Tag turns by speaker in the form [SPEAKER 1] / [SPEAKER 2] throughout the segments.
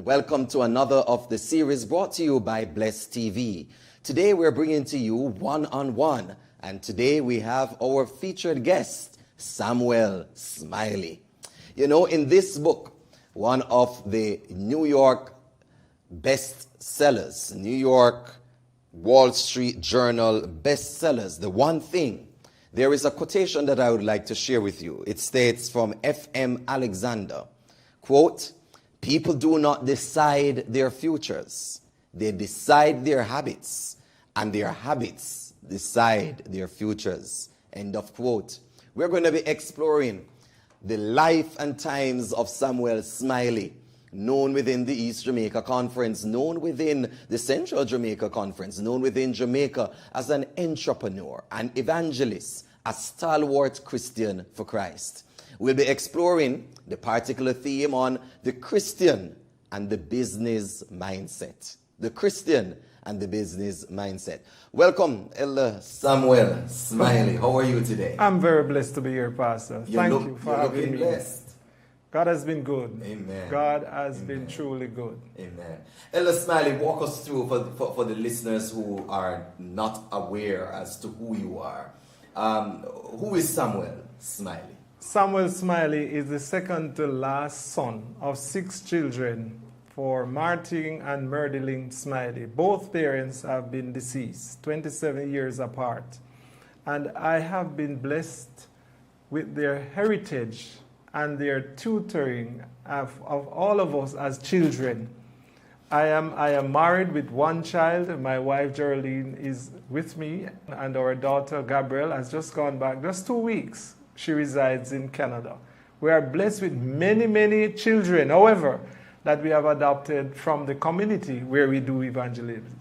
[SPEAKER 1] welcome to another of the series brought to you by Blessed TV. Today we're bringing to you One-on-One, and today we have our featured guest, SMILEY. You know, in this book, one of the New York bestsellers, New York Wall Street Journal bestsellers, The One Thing, there is a quotation that I would like to share with you. It states from F.M. Alexander, quote, "People do not decide their futures. They decide their habits, and their habits decide their futures." End of quote. We're going to be exploring the life and times of Samuel Smiley, known within the East Jamaica Conference, known within the Central Jamaica Conference, known within Jamaica as an entrepreneur, an evangelist, a stalwart Christian for Christ. We'll be exploring the particular theme on the Christian and the business mindset. The Christian and the business mindset. Welcome, Elder Samuel Smiley. How are you today?
[SPEAKER 2] I'm very blessed to be here, Pastor. Thank you for having me.
[SPEAKER 1] Blessed.
[SPEAKER 2] God has been good.
[SPEAKER 1] Amen.
[SPEAKER 2] God has been truly good.
[SPEAKER 1] Amen. Elder Smiley, walk us through for the listeners who are not aware as to who you are. Who is Samuel Smiley?
[SPEAKER 2] Samuel Smiley is the second to last son of 6 children for Martin and Merdeline Smiley. Both parents have been deceased, 27 years apart. And I have been blessed with their heritage and their tutoring of all of us as children. I am married with 1 child. My wife Geraldine is with me, and our daughter Gabrielle has just gone back just 2 weeks. She resides in Canada. We are blessed with many, many children, however, that we have adopted from the community where we do evangelism.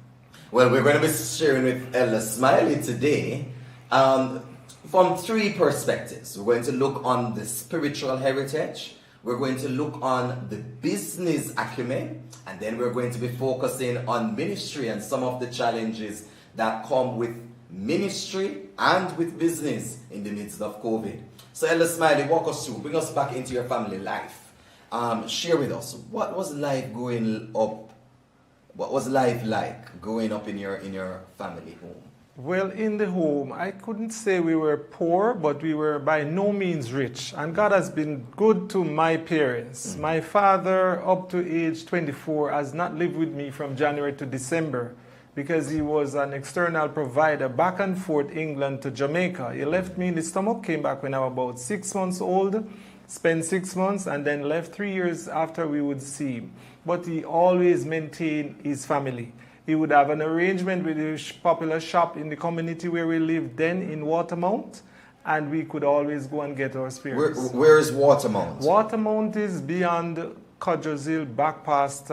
[SPEAKER 1] Well, we're going to be sharing with Elder Smiley today from 3 perspectives. We're going to look on the spiritual heritage, we're going to look on the business acumen, and then we're going to be focusing on ministry and some of the challenges that come with ministry and with business in the midst of COVID. So Elder Smiley, walk us through, bring us back into your family life. Share with us, what was life growing up? What was life like growing up in your family home?
[SPEAKER 2] Well, in the home, I couldn't say we were poor, but we were by no means rich. And God has been good to my parents. Mm-hmm. My father, up to age 24, has not lived with me from January to December because he was an external provider back and forth England to Jamaica. He left me in the stomach, came back when I was about 6 months old, spent 6 months, and then left 3 years after we would see him. But he always maintained his family. He would have an arrangement with a popular shop in the community where we lived then in Watermount, and we could always go and get our spirits.
[SPEAKER 1] Where is Watermount?
[SPEAKER 2] Watermount is beyond Cudgers Hill, back past,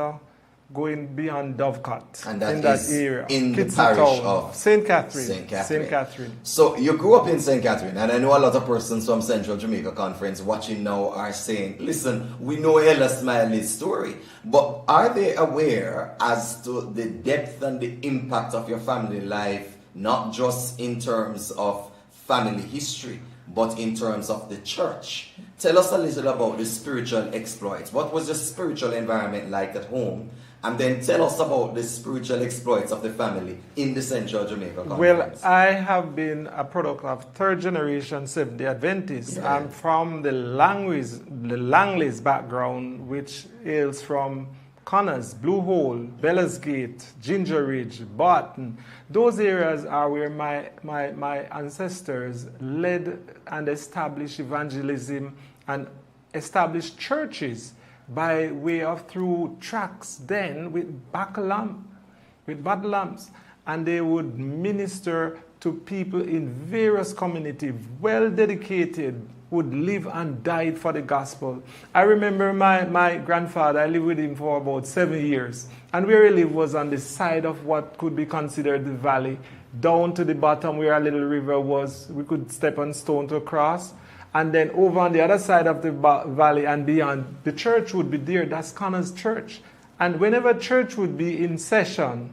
[SPEAKER 2] going beyond Dovecot.
[SPEAKER 1] And that
[SPEAKER 2] in that
[SPEAKER 1] is
[SPEAKER 2] area.
[SPEAKER 1] In the parish of
[SPEAKER 2] St. Catherine.
[SPEAKER 1] St. Catherine. So you grew up in St. Catherine, and I know a lot of persons from Central Jamaica Conference watching now are saying, listen, we know Elder Smiley's story, but are they aware as to the depth and the impact of your family life, not just in terms of family history, but in terms of the church? Tell us a little about the spiritual exploits. What was the spiritual environment like at home? And then tell us about the spiritual exploits of the family in the Central Jamaica Conference.
[SPEAKER 2] Well, I have been a product of 3rd generation Seventh-day Adventist. Yeah. I'm from the Langleys background, which hails from Connors, Blue Hole, Bellas Gate, Ginger Ridge, Barton. Those areas are where my ancestors led and established evangelism and established churches by way of through tracts then with battle lamps, and they would minister to people in various communities, well dedicated, would live and died for the gospel. I remember my grandfather, I lived with him for about 7 years, and where he lived was on the side of what could be considered the valley, down to the bottom where a little river was. We could step on stone to cross. And then over on the other side of the valley and beyond, the church would be there. That's Connor's church. And whenever church would be in session,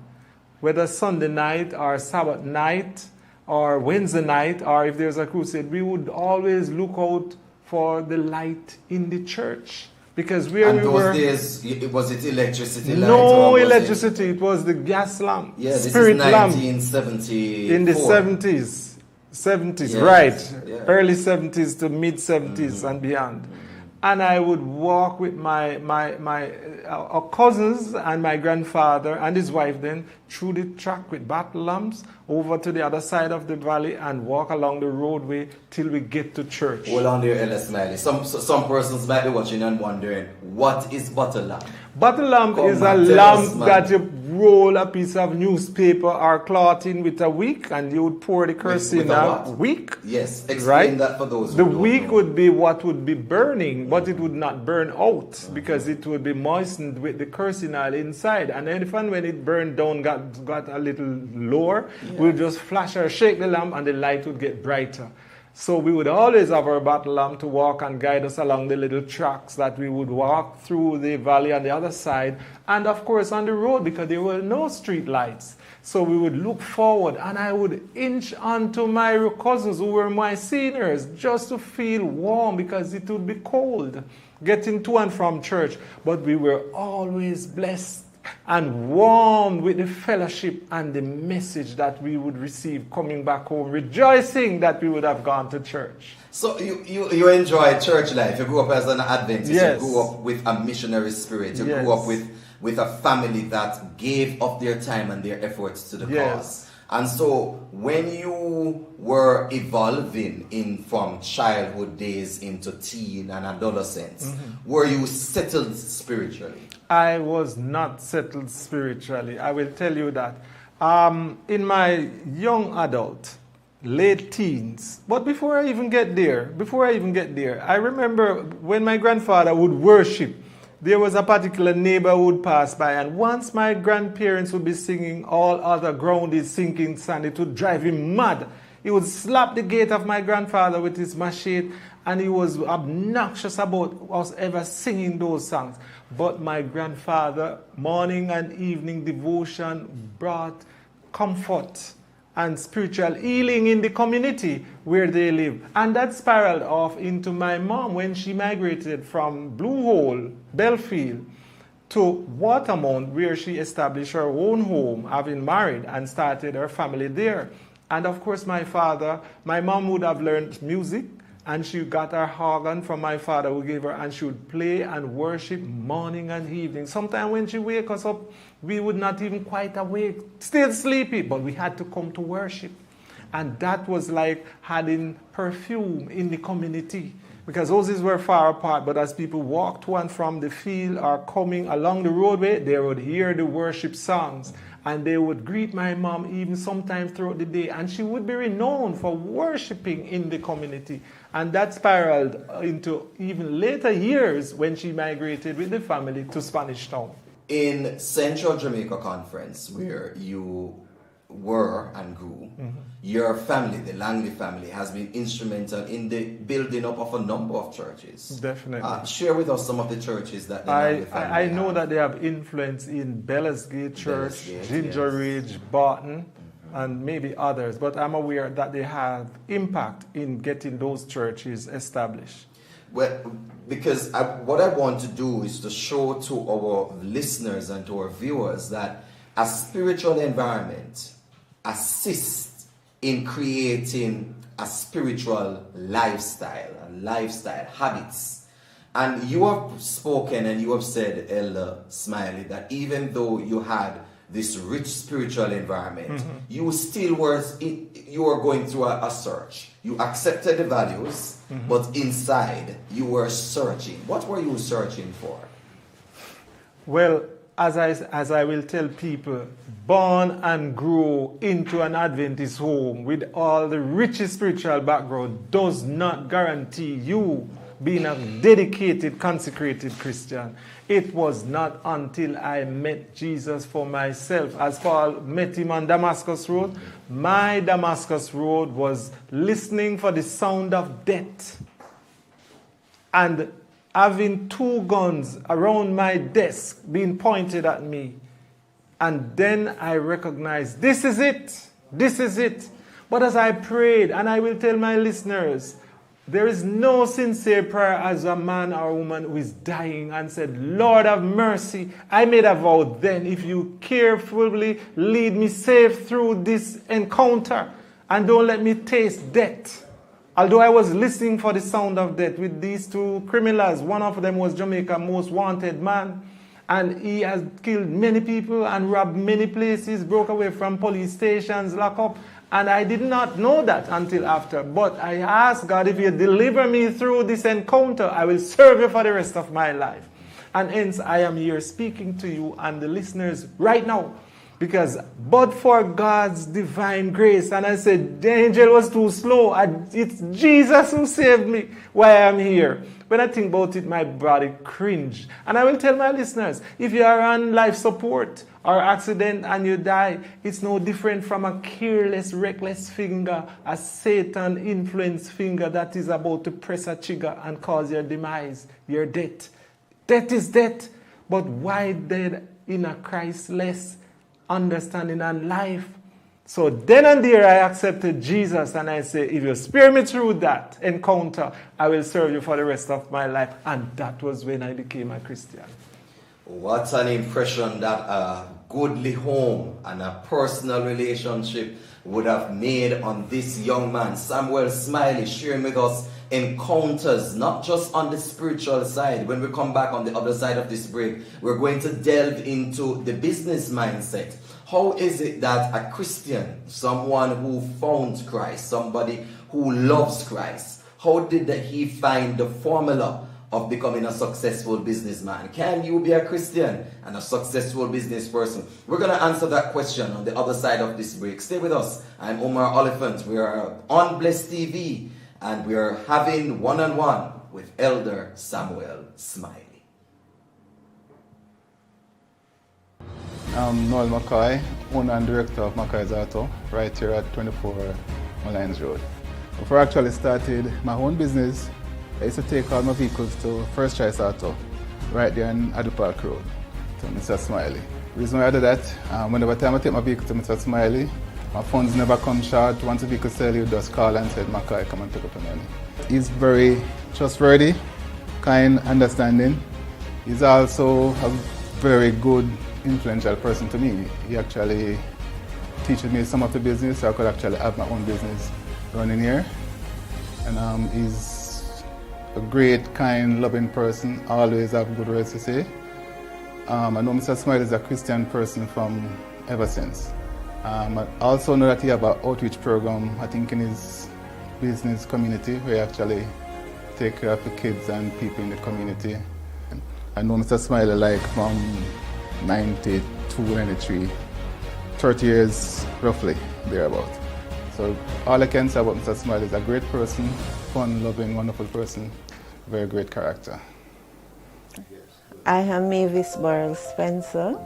[SPEAKER 2] whether Sunday night or Sabbath night or Wednesday night, or if there's a crusade, we would always look out for the light in the church, Because where
[SPEAKER 1] and
[SPEAKER 2] we
[SPEAKER 1] those
[SPEAKER 2] were,
[SPEAKER 1] days, was it electricity light?
[SPEAKER 2] no
[SPEAKER 1] or was
[SPEAKER 2] electricity, it was the gas lamp,
[SPEAKER 1] Yeah, this
[SPEAKER 2] spirit
[SPEAKER 1] is
[SPEAKER 2] lamp
[SPEAKER 1] 1974.
[SPEAKER 2] in the 70s. 70s,
[SPEAKER 1] Yes,
[SPEAKER 2] right.
[SPEAKER 1] yeah.
[SPEAKER 2] Early 70s to mid 70s and beyond. And I would walk with my cousins and my grandfather and his wife then through the track with battle lamps over to the other side of the valley and walk along the roadway till we get to church.
[SPEAKER 1] Hold on there, Elder Smiley. Some persons might be watching and wondering, what is battle lamp?
[SPEAKER 2] Battle lamp
[SPEAKER 1] Come
[SPEAKER 2] is a
[SPEAKER 1] on, tell
[SPEAKER 2] lamp
[SPEAKER 1] us, man.
[SPEAKER 2] that you roll a piece of newspaper or cloth in with a wick and you would pour the kerosene
[SPEAKER 1] with a
[SPEAKER 2] out.
[SPEAKER 1] what?
[SPEAKER 2] Wick.
[SPEAKER 1] Yes, explain
[SPEAKER 2] Right?
[SPEAKER 1] that for those who
[SPEAKER 2] The
[SPEAKER 1] don't
[SPEAKER 2] wick
[SPEAKER 1] know.
[SPEAKER 2] would be what would be burning, but it would not burn out because it would be moistened with the kerosene oil inside. And then when it burned down, got a little lower, we'll just flash or shake the lamp and the light would get brighter. So we would always have our battle lamp to walk and guide us along the little tracks that we would walk through the valley on the other side. And of course on the road because there were no street lights. So we would look forward and I would inch onto my cousins who were my seniors just to feel warm because it would be cold getting to and from church. But we were always blessed and warmed with the fellowship and the message that we would receive coming back home, rejoicing that we would have gone to church.
[SPEAKER 1] So you enjoyed church life. You grew up as an Adventist.
[SPEAKER 2] Yes.
[SPEAKER 1] You grew up with a missionary spirit. You
[SPEAKER 2] Yes.
[SPEAKER 1] grew up with a family that gave of their time and their efforts to the
[SPEAKER 2] Yes.
[SPEAKER 1] cause. And so when you were evolving from childhood days into teen and adolescence, were you settled spiritually?
[SPEAKER 2] I was not settled spiritually. I will tell you that. In my young adult, late teens, but before I even get there, I remember when my grandfather would worship, there was a particular neighbor who would pass by, and once my grandparents would be singing, all other ground is sinking sand, it would drive him mad. He would slap the gate of my grandfather with his machete, and he was obnoxious about us ever singing those songs. But my grandfather, morning and evening devotion brought comfort and spiritual healing in the community where they live. And that spiraled off into my mom when she migrated from Blue Hole, Belfield, to Watermount, where she established her own home, having married and started her family there. And of course, my mom would have learned music, and she got her organ from my father who gave her, and she would play and worship morning and evening. Sometimes when she wake us up, we would not even quite awake, still sleepy, but we had to come to worship. And that was like having perfume in the community, because houses were far apart, but as people walked to and from the field or coming along the roadway, they would hear the worship songs. And they would greet my mom even sometimes throughout the day. And she would be renowned for worshiping in the community. And that spiraled into even later years when she migrated with the family to Spanish Town.
[SPEAKER 1] In Central Jamaica Conference, where you were and grew, your family, the Langley family, has been instrumental in the building up of a number of churches.
[SPEAKER 2] Definitely.
[SPEAKER 1] Share with us some of the churches that the Langley family
[SPEAKER 2] I know
[SPEAKER 1] have.
[SPEAKER 2] that they have influence in Bellas Gate Church,
[SPEAKER 1] Bellas Gate,
[SPEAKER 2] Ginger
[SPEAKER 1] yes.
[SPEAKER 2] Ridge, Barton, and maybe others. But I'm aware that they have impact in getting those churches established.
[SPEAKER 1] Well, because what I want to do is to show to our listeners and to our viewers that a spiritual environment assists in creating a spiritual lifestyle habits. And you have spoken and you have said, Elder Smiley, that even though you had this rich spiritual environment, you were going through a search. You accepted the values, but inside you were searching. What were you searching for?
[SPEAKER 2] Well, as I will tell people, born and grow into an Adventist home with all the richest spiritual background does not guarantee you being a dedicated, consecrated Christian. It was not until I met Jesus for myself. As Paul met him on Damascus Road, my Damascus Road was listening for the sound of death and having two guns around my desk being pointed at me. And then I recognized, this is it. This is it. But as I prayed, and I will tell my listeners, There is no sincere prayer as a man or a woman who is dying and said, Lord have mercy. I made a vow then, if you carefully lead me safe through this encounter and don't let me taste death. Although I was listening for the sound of death with these two criminals, one of them was Jamaica's most wanted man. And he has killed many people and robbed many places, broke away from police stations, locked up. And I did not know that until after. But I asked God, if you deliver me through this encounter, I will serve you for the rest of my life. And hence I am here speaking to you and the listeners right now. Because but for God's divine grace, and I said, the angel was too slow. It's Jesus who saved me while I'm here. When I think about it, my body cringe. And I will tell my listeners, if you are on life support or accident and you die, it's no different from a careless, reckless finger, a Satan-influenced finger that is about to press a trigger and cause your demise, your death. Death is death. But why dead in a Christless understanding and life? So then and there I accepted Jesus and I say, if you spare me through that encounter, I will serve you for the rest of my life. And that was when I became a Christian.
[SPEAKER 1] What an impression that a goodly home and a personal relationship would have made on this young man, Samuel Smiley, sharing with us encounters, not just on the spiritual side. When we come back on the other side of this break, we're going to delve into the business mindset. How is it that a Christian, someone who found Christ, somebody who loves Christ, how did he find the formula of becoming a successful businessman? Can you be a Christian and a successful business person? We're going to answer that question on the other side of this break. Stay with us. I'm Omar Oliphant. We are on Bless TV and we are having one-on-one with Elder Samuel Smiley.
[SPEAKER 3] I'm Noel McCoy, owner and director of McCoy's Auto, right here at 24 Malines Road. Before I actually started my own business, I used to take all my vehicles to First Choice Auto, right there on Adel Park Road, to Mr. Smiley. The reason why I do that, whenever time I take my vehicle to Mr. Smiley, my funds never come short. Once the vehicle sell, you just call and say, McCoy, come and take up the money. He's very trustworthy, kind, understanding. He's also a very good, influential person to me. He actually teaches me some of the business, so I could actually have my own business running here. And he's a great, kind, loving person, always have good words to say. I know Mr. Smiley is a Christian person from ever since. I also know that he have an outreach program, I think in his business community, where he actually take care of the kids and people in the community. I know Mr. Smiley like from 92, 93, 30 years roughly, thereabout. So all I can say about Mr. Smiley is a great person, fun, loving, wonderful person, very great character.
[SPEAKER 4] I am Mavis Burrell Spencer,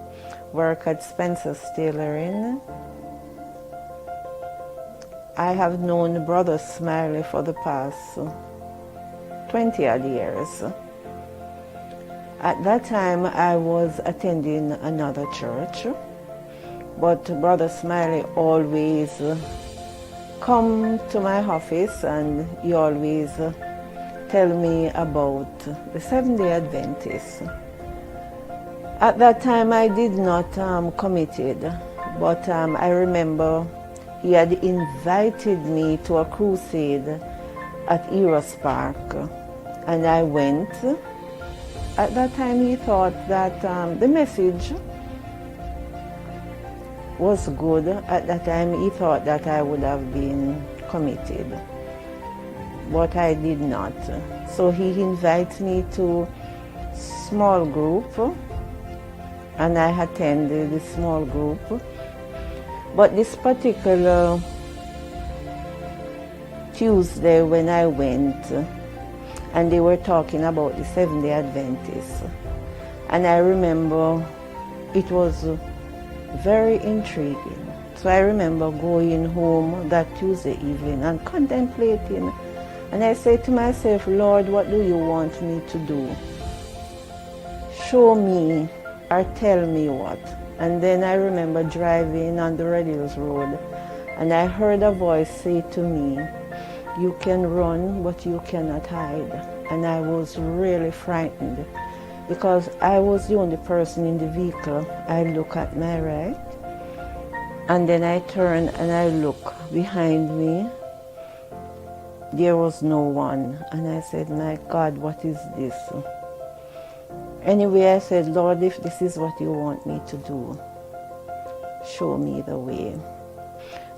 [SPEAKER 4] work at Spencer's Tailoring. I have known Brother Smiley for the past 20-odd years. At that time, I was attending another church, but Brother Smiley always come to my office and he always tell me about the Seventh-day Adventists. At that time, I did not committed, but I remember he had invited me to a crusade at Eros Park, and I went. At that time, he thought that the message was good. At that time, he thought that I would have been committed, but I did not. So he invited me to small group, and I attended the small group. But this particular Tuesday when I went, and they were talking about the Seventh-day Adventists. And I remember it was very intriguing. So I remember going home that Tuesday evening and contemplating. And I said to myself, Lord, what do you want me to do? Show me or tell me what. And then I remember driving on the Red Hills Road, and I heard a voice say to me, you can run, but you cannot hide. And I was really frightened because I was the only person in the vehicle. I look at my right, and then I turn and I look behind me. There was no one. And I said, my God, what is this? Anyway, I said, Lord, if this is what you want me to do, show me the way.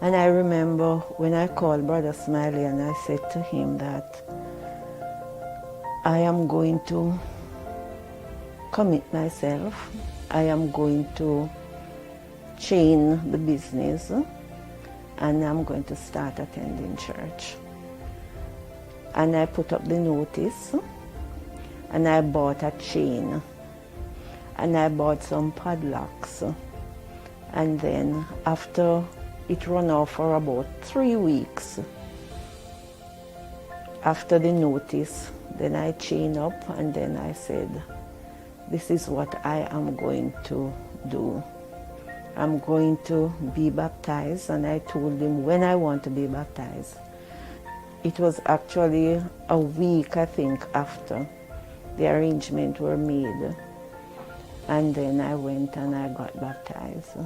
[SPEAKER 4] And I remember when I called Brother Smiley and I said to him that I am going to commit myself. I am going to chain the business and I'm going to start attending church. And I put up the notice and I bought a chain and I bought some padlocks. And then after it ran off for about 3 weeks, after the notice, then I chained up and then I said, this is what I am going to do. I'm going to be baptized, and I told him when I want to be baptized. It was actually a week, I think, after the arrangements were made. And then I went and I got baptized.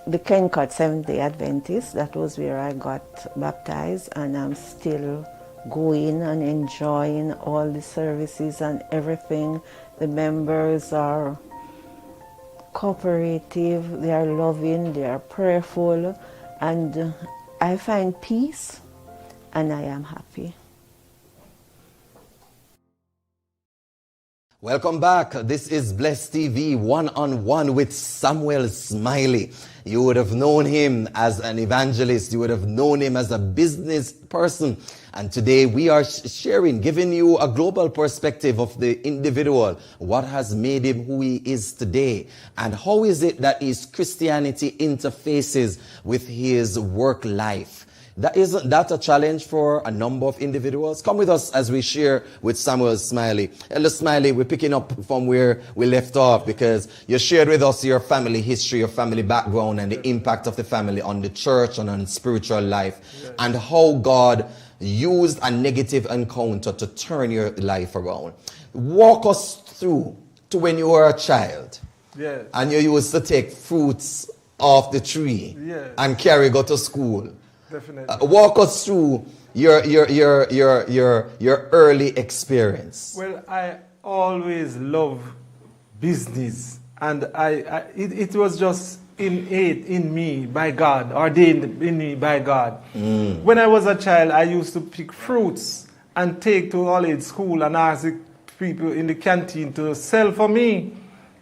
[SPEAKER 4] The Kencut Seventh-day Adventist, that was where I got baptized, and I'm still going and enjoying all the services and everything. The members are cooperative, they are loving, they are prayerful, and I find peace and I am happy.
[SPEAKER 1] Welcome back. This is Bless TV one-on-one with Samuel Smiley. You would have known him as an evangelist. You would have known him as a business person. And today we are sharing, giving you a global perspective of the individual, what has made him who he is today, and how is it that his Christianity interfaces with his work life. Isn't that a challenge for a number of individuals? Come with us as we share with Samuel Smiley. Elder Smiley, we're picking up from where we left off because you shared with us your family history, your family background, and the impact of the family on the church and on spiritual life, and how God used a negative encounter to turn your life around. Walk us through to when you were a child, and you used to take fruits off the tree and go to school.
[SPEAKER 2] Definitely.
[SPEAKER 1] Walk us through your early experience.
[SPEAKER 2] Well, I always love business, and it was just innate in me by God, ordained in me by God. When I was a child, I used to pick fruits and take to all age school and ask the people in the canteen to sell for me,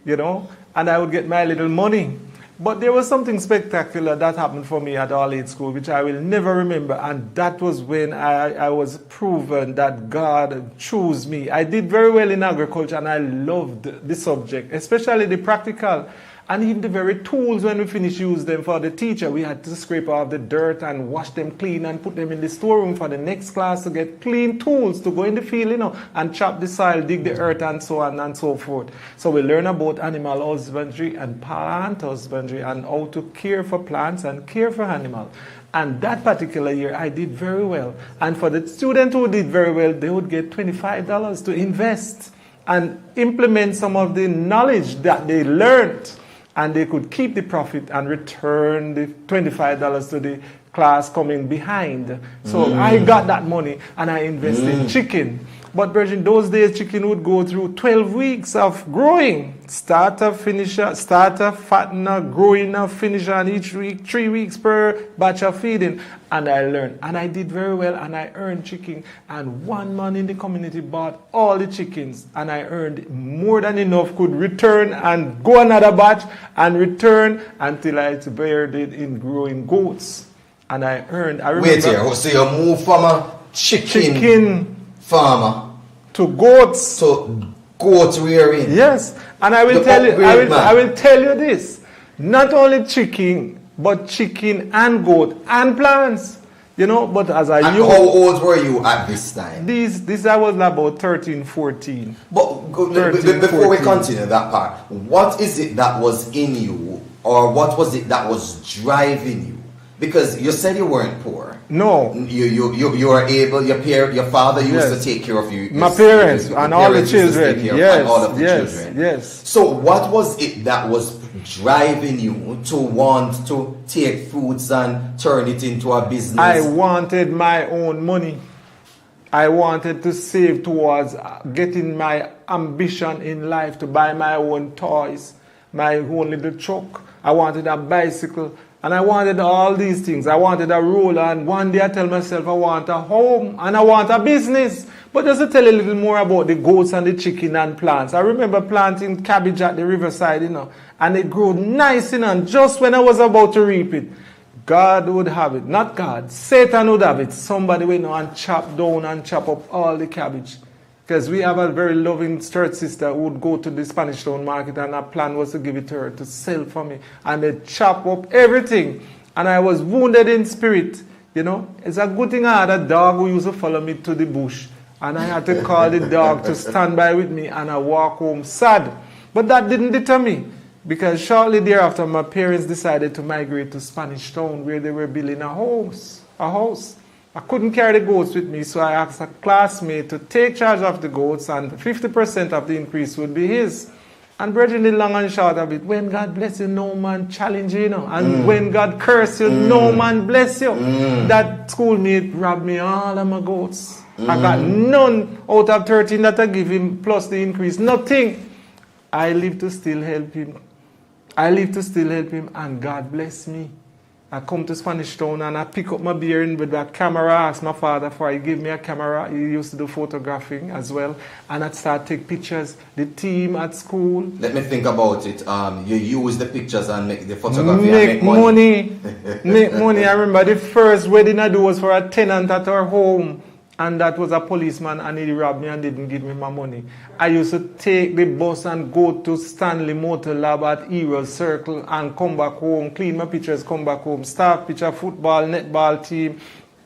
[SPEAKER 2] and I would get my little money. But there was something spectacular that happened for me at all age school, which I will never remember. And that was when I was proven that God chose me. I did very well in agriculture and I loved the subject, especially the practical. And even the very tools, when we finished using them for the teacher, we had to scrape off the dirt and wash them clean and put them in the storeroom for the next class to get clean tools to go in the field, and chop the soil, dig the earth, and so on and so forth. So we learn about animal husbandry and plant husbandry and how to care for plants and care for animals. And that particular year, I did very well. And for the student who did very well, they would get $25 to invest and implement some of the knowledge that they learned. And they could keep the profit and return the $25 to the class coming behind. So I got that money and I invested in chicken. But in those days, chicken would go through 12 weeks of growing. Starter, finisher, starter, fattener, growing, finisher, and each week, 3 weeks per batch of feeding. And I learned. And I did very well, and I earned chicken. And one man in the community bought all the chickens. And I earned more than enough, could return and go another batch, and return until I bared it in growing goats. And I remember...
[SPEAKER 1] Wait here, so you moved from a chicken farmer
[SPEAKER 2] to goats.
[SPEAKER 1] To goat rearing.
[SPEAKER 2] Yes, and I will tell you this: not only chicken, but chicken and goat and plants. But as I
[SPEAKER 1] how old were you at this time?
[SPEAKER 2] This I was about 13, 14.
[SPEAKER 1] But before we continue that part, what is it that was in you, or what was it that was driving you? Because you said you weren't poor.
[SPEAKER 2] No.
[SPEAKER 1] You are able, your father used
[SPEAKER 2] Yes.
[SPEAKER 1] to take care of you.
[SPEAKER 2] My parents and all the
[SPEAKER 1] parents used to take
[SPEAKER 2] children.
[SPEAKER 1] care of
[SPEAKER 2] Yes,
[SPEAKER 1] all of the
[SPEAKER 2] yes,
[SPEAKER 1] children.
[SPEAKER 2] yes.
[SPEAKER 1] So what was it that was driving you to want to take fruits and turn it into a business?
[SPEAKER 2] I wanted my own money. I wanted to save towards getting my ambition in life to buy my own toys, my own little truck. I wanted a bicycle, and I wanted all these things. I wanted a roller, and one day I tell myself I want a home and I want a business. But just to tell you a little more about the goats and the chicken and plants. I remember planting cabbage at the riverside, and it grew nice, and just when I was about to reap it, God would have it. Not God. Satan would have it. Somebody went and chop down and chop up all the cabbage. Because we have a very loving church sister who would go to the Spanish Town market, and our plan was to give it to her to sell for me. And they chop up everything. And I was wounded in spirit. It's a good thing I had a dog who used to follow me to the bush. And I had to call the dog to stand by with me, and I walk home sad. But that didn't deter me. Because shortly thereafter, my parents decided to migrate to Spanish Town, where they were building a house. I couldn't carry the goats with me, so I asked a classmate to take charge of the goats, and 50% of the increase would be his. And brethren, the long and short of it, when God bless you, no man challenge you, And when God curse you, no man bless you. That schoolmate robbed me all of my goats. I got none out of 13 that I give him, plus the increase. Nothing. I live to still help him. And God bless me. I come to Spanish Town and I pick up my beer with a camera. I ask my father for he gave me a camera. He used to do photographing as well. And I'd start take pictures. The team at school.
[SPEAKER 1] Let me think about it. You use the pictures and make the photography
[SPEAKER 2] Make
[SPEAKER 1] and make money.
[SPEAKER 2] Make money. I remember the first wedding I do was for a tenant at our home. And that was a policeman, and he robbed me and didn't give me my money. I used to take the bus and go to Stanley Motor Lab at Euro Circle and come back home, clean my pictures, come back home, staff picture, football, netball team,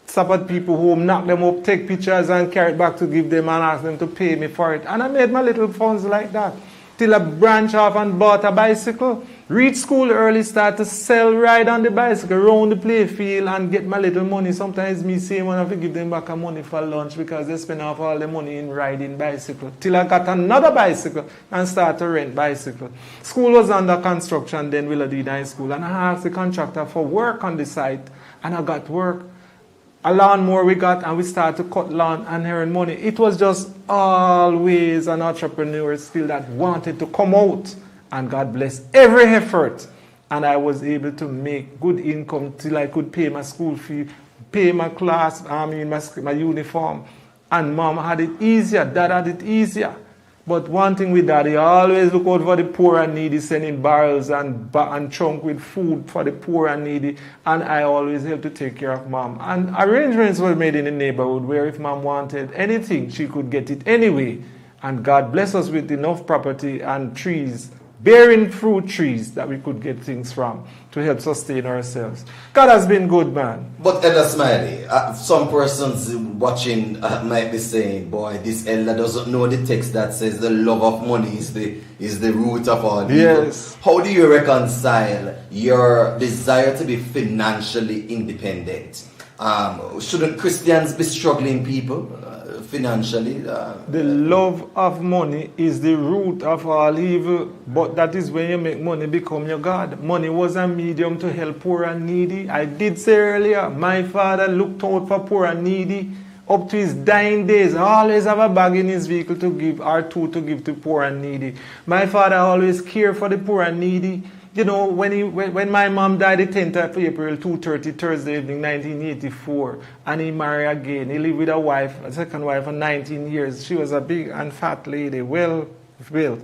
[SPEAKER 2] stop at people home, knock them up, take pictures and carry it back to give them and ask them to pay me for it. And I made my little funds like that. Till I branch off and bought a bicycle. Reach school early, start to sell, ride on the bicycle around the playfield and get my little money. Sometimes me say when I have to give them back a money for lunch because they spend off all the money in riding bicycle. Till I got another bicycle and start to rent bicycle. School was under construction then, Willardine High School, and I asked the contractor for work on the site, and I got work. A lawnmower we got, and we started to cut lawn and earn money. It was just always an entrepreneur skill that wanted to come out. And God bless every effort. And I was able to make good income till I could pay my school fee, pay my class, my uniform. And mom had it easier, dad had it easier. But one thing with daddy, always look out for the poor and needy, sending barrels and trunk with food for the poor and needy. And I always help to take care of mom. And arrangements were made in the neighborhood where if mom wanted anything, she could get it anyway. And God bless us with enough property and trees, bearing fruit trees that we could get things from to help sustain ourselves. God has been good, man.
[SPEAKER 1] But Elder Smiley, some persons watching might be saying, boy, this elder doesn't know the text that says the love of money is the root of all evil.
[SPEAKER 2] Yes.
[SPEAKER 1] How do you reconcile your desire to be financially independent? Shouldn't Christians be struggling people financially?
[SPEAKER 2] The love of money is the root of all evil, but that is when you make money become your God. Money was a medium to help poor and needy. I did say earlier, my father looked out for poor and needy up to his dying days. Always have a bag in his vehicle to give, or two to give to poor and needy. My father always cared for the poor and needy. You know, when my mom died the 10th of April, 2:30 Thursday evening, 1984, and he married again. He lived with a second wife for 19 years. She was a big and fat lady, well built.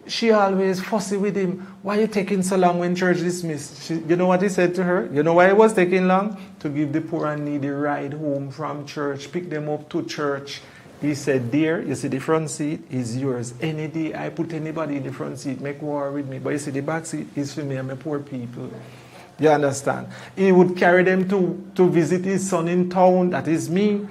[SPEAKER 2] She always fussy with him. Why are you taking so long when church dismissed? You know what he said to her? You know why it was taking long? To give the poor and needy ride home from church, pick them up to church. He said, dear, you see the front seat is yours. Any day I put anybody in the front seat, make war with me. But you see the back seat is for me and my poor people. You understand? He would carry them to visit his son in town, that is me.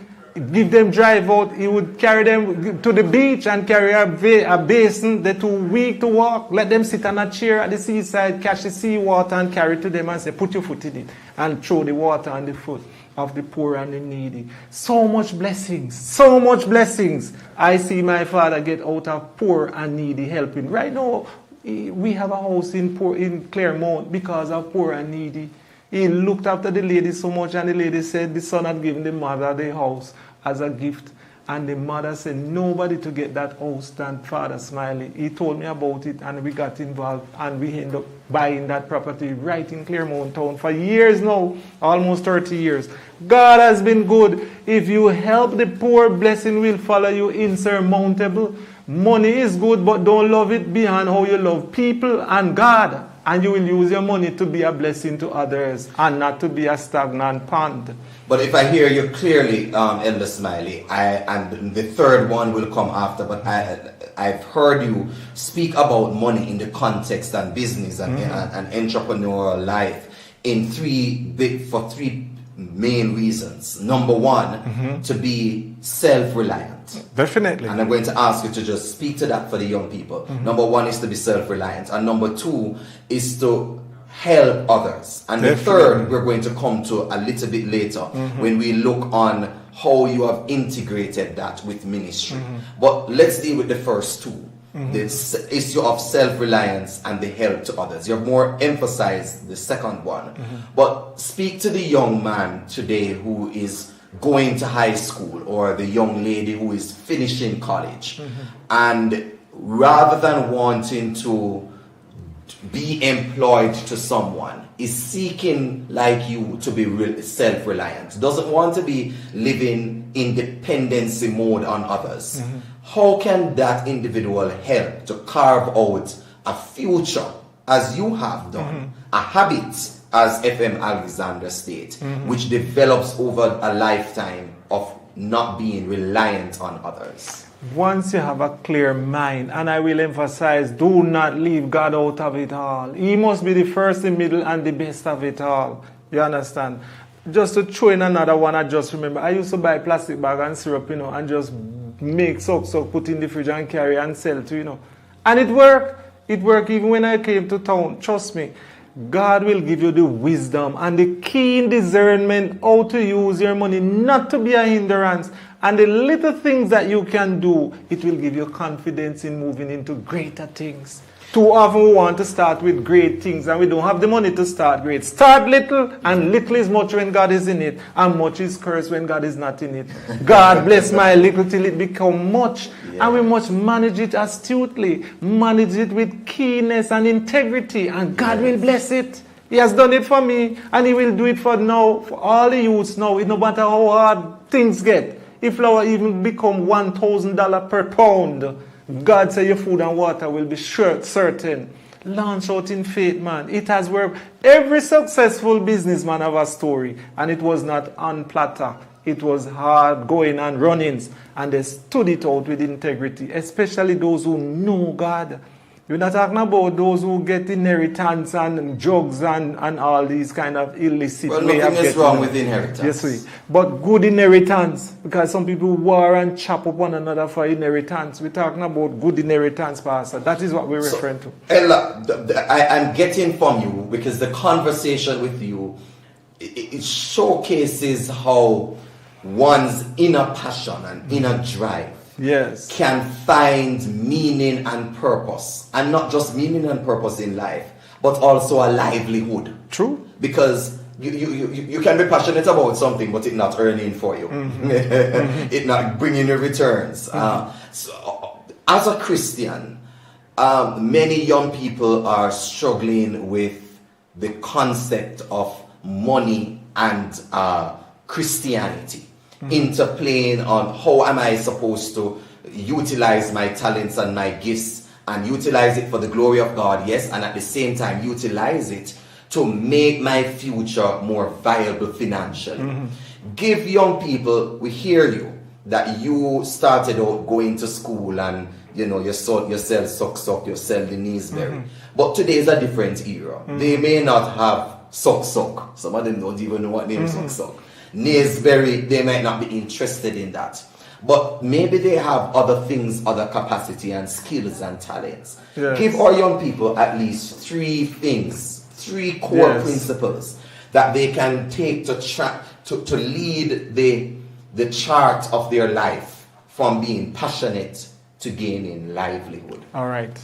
[SPEAKER 2] give them drive out. He would carry them to the beach and carry a basin. They're too weak to walk. Let them sit on a chair at the seaside, catch the seawater and carry it to them and say, put your foot in it and throw the water on the foot of the poor and the needy. So much blessings, so much blessings. I see my father get out of poor and needy helping. Right now, we have a house in Claremont because of poor and needy. He looked after the lady so much, and the lady said the son had given the mother the house as a gift. And the mother said, nobody to get that house than Father Smiley. He told me about it, and we got involved, and we ended up buying that property right in Claremont town for years now, almost 30 years. God has been good. If you help the poor, blessing will follow you insurmountable. Money is good, but don't love it beyond how you love people and God. And you will use your money to be a blessing to others and not to be a stagnant pond.
[SPEAKER 1] But if I hear you clearly, Elder Smiley, and the third one will come after, but I've heard you speak about money in the context and business and entrepreneurial life for three main reasons. Number one, to be self-reliant.
[SPEAKER 2] Definitely.
[SPEAKER 1] And I'm going to ask you to just speak to that for the young people. Number one is to be self-reliant. And number two is to help others. And the third we're going to come to a little bit later when we look on how you have integrated that with ministry. But let's deal with the first two. This issue of self-reliance and the help to others. You've more emphasized the second one. But speak to the young man today who is going to high school, or the young lady who is finishing college, and rather than wanting to be employed to someone, is seeking like you to be self-reliant, doesn't want to be living in dependency mode on others. How can that individual help to carve out a future as you have done, a habit as FM Alexander states, which develops over a lifetime of not being reliant on others?
[SPEAKER 2] Once you have a clear mind, and I will emphasize, do not leave God out of it all. He must be the first, the middle, and the best of it all. You understand? Just to throw in another one, I just remember, I used to buy plastic bag and syrup, and just make soak, put in the fridge and carry and sell to, And it worked. It worked even when I came to town. Trust me. God will give you the wisdom and the keen discernment how to use your money, not to be a hindrance. And the little things that you can do, it will give you confidence in moving into greater things. Too often we want to start with great things and we don't have the money to start great. Start little, and little is much when God is in it, and much is cursed when God is not in it. God bless my little till it become much. Yeah. And we must manage it astutely, manage it with keenness and integrity, and God will bless it. He has done it for me, and He will do it for now, for all the youths now. No matter how hard things get. If flour even become $1,000 per pound, God said your food and water will be certain. Launch out in faith, man. It has worked. Every successful businessman have a story, and it was not on platter. It was hard going and runnings, and they stood it out with integrity, especially those who know God. We're not talking about those who get inheritance and drugs and all these kind of illicit
[SPEAKER 1] way of getting. Well, nothing is wrong with inheritance.
[SPEAKER 2] Yes, but good inheritance, because some people war and chop up one another for inheritance. We're talking about good inheritance, Pastor. That is what we're referring to.
[SPEAKER 1] Ella, I'm getting from you, because the conversation with you, it showcases how one's inner passion and inner drive can find meaning and purpose, and not just meaning and purpose in life, but also a livelihood.
[SPEAKER 2] True.
[SPEAKER 1] Because you can be passionate about something, but it not earning for you. It not bringing you returns. So, as a Christian, many young people are struggling with the concept of money and Christianity. Interplaying on how am I supposed to utilize my talents and my gifts, and utilize it for the glory of God, yes, and at the same time utilize it to make my future more viable financially. Give young people, we hear you, that you started out going to school and you sell suck, you sell the kneesberry. But today is a different era. They may not have suck. Some of them don't even know what name suck. Naisberry, they might not be interested in that. But maybe they have other things, other capacity and skills and talents.
[SPEAKER 2] Yes.
[SPEAKER 1] Give our young people at least 3 things, 3 core principles that they can take to lead the chart of their life from being passionate to gaining livelihood.
[SPEAKER 2] All right.